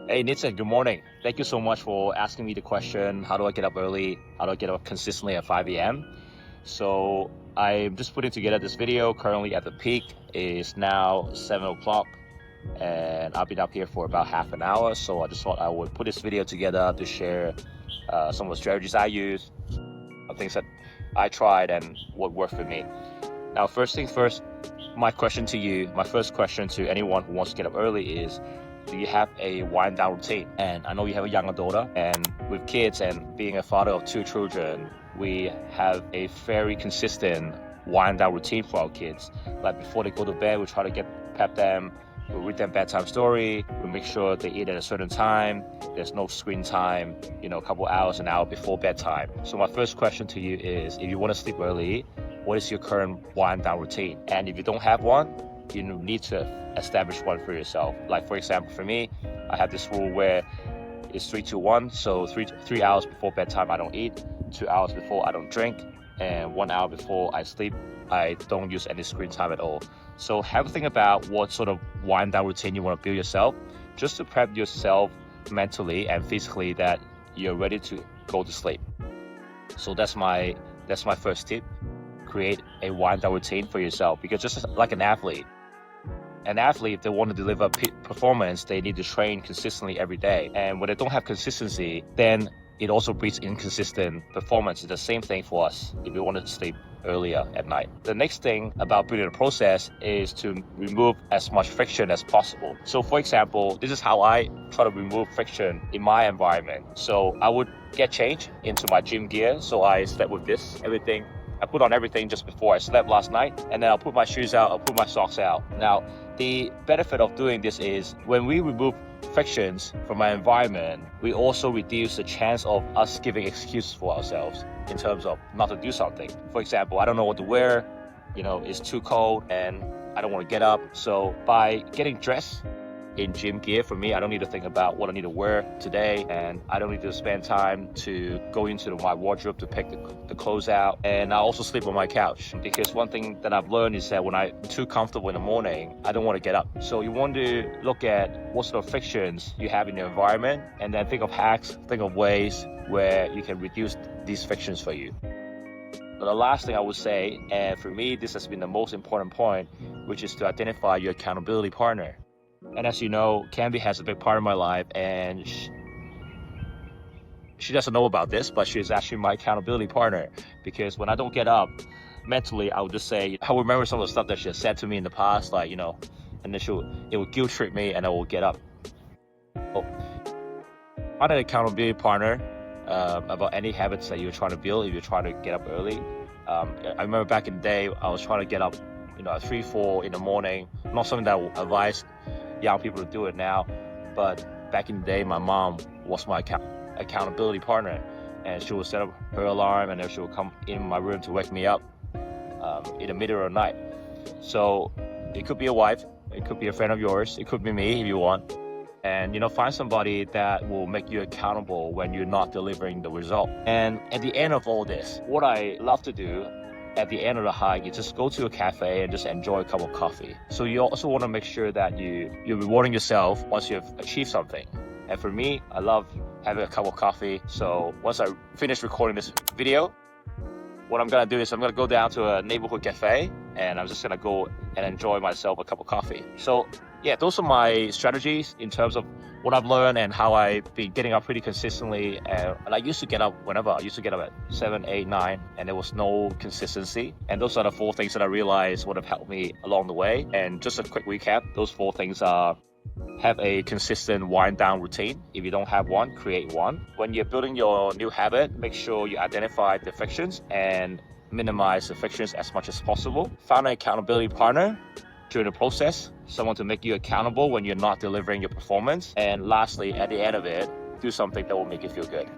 Hey Nitin, good morning. Thank you so much for asking me the question, how do I get up early? How do I get up consistently at 5 a.m.? So I'm just putting together this video. Currently at the peak is now 7 o'clock and I've been up here for about half an hour. So I just thought I would put this video together to share some of the strategies I use, things that I tried and what worked for me. Now, first things first, my first question to anyone who wants to get up early is, do you have a wind down routine? And I know you have a younger daughter, and with kids and being a father of two children, we have a very consistent wind down routine for our kids. Like before they go to bed, we try to pep them, we read them bedtime story, we make sure they eat at a certain time, there's no screen time, a couple hours, an hour before bedtime. So my first question to you is, if you want to sleep early, what is your current wind down routine? And if you don't have one, you need to establish one for yourself. Like for example, for me, I have this rule where it's 3-2-1. So three hours before bedtime, I don't eat. 2 hours before, I don't drink. And 1 hour before I sleep, I don't use any screen time at all. So have a think about what sort of wind down routine you want to build yourself, just to prep yourself mentally and physically that you're ready to go to sleep. So that's my first tip. Create a wind down routine for yourself, because just like an athlete, if they want to deliver performance, they need to train consistently every day. And when they don't have consistency, then it also breeds inconsistent performance. It's the same thing for us if we want to sleep earlier at night. The next thing about building a process is to remove as much friction as possible. So for example, this is how I try to remove friction in my environment. So I would get changed into my gym gear. So I slept with everything. I put on everything just before I slept last night, and then I'll put my shoes out, I'll put my socks out. Now, the benefit of doing this is when we remove frictions from our environment, we also reduce the chance of us giving excuses for ourselves in terms of not to do something. For example, I don't know what to wear, it's too cold and I don't want to get up. So by getting dressed in gym gear, for me, I don't need to think about what I need to wear today, and I don't need to spend time to go into my wardrobe to pick the clothes out. And I also sleep on my couch, because one thing that I've learned is that when I'm too comfortable in the morning, I don't want to get up. So you want to look at what sort of frictions you have in your environment, and then think of hacks, think of ways where you can reduce these frictions for you. The last thing I would say, and for me this has been the most important point, which is to identify your accountability partner. And as you know, Canby has a big part of my life, and she doesn't know about this, but she's actually my accountability partner. Because when I don't get up mentally, I would just say, I remember some of the stuff that she has said to me in the past, and then it would guilt trip me, and I will get up. So, find an accountability partner about any habits that you're trying to build. If you're trying to get up early, I remember back in the day, I was trying to get up, at 3-4 in the morning. Not something that I would advise young people to do it now, but back in the day, my mom was my accountability partner, and she would set up her alarm, and then she would come in my room to wake me up in the middle of the night. So it could be a wife, it could be a friend of yours, it could be me if you want. And find somebody that will make you accountable when you're not delivering the result. And at the end of all this, what I love to do at the end of the hike, you just go to a cafe and just enjoy a cup of coffee. So you also want to make sure that you're rewarding yourself once you've achieved something. And for me, I love having a cup of coffee. So once I finish recording this video, what I'm gonna do is I'm gonna go down to a neighborhood cafe, and I'm just gonna go and enjoy myself a cup of coffee. So yeah, those are my strategies in terms of what I've learned and how I've been getting up pretty consistently. And I used to get up whenever. I used to get up at 7, 8, 9, and there was no consistency. And those are the 4 things that I realized would have helped me along the way. And just a quick recap, those 4 things are: have a consistent wind down routine. If you don't have one, create one. When you're building your new habit, make sure you identify the frictions and minimize the frictions as much as possible. Find an accountability partner during the process, someone to make you accountable when you're not delivering your performance. And lastly, at the end of it, do something that will make you feel good.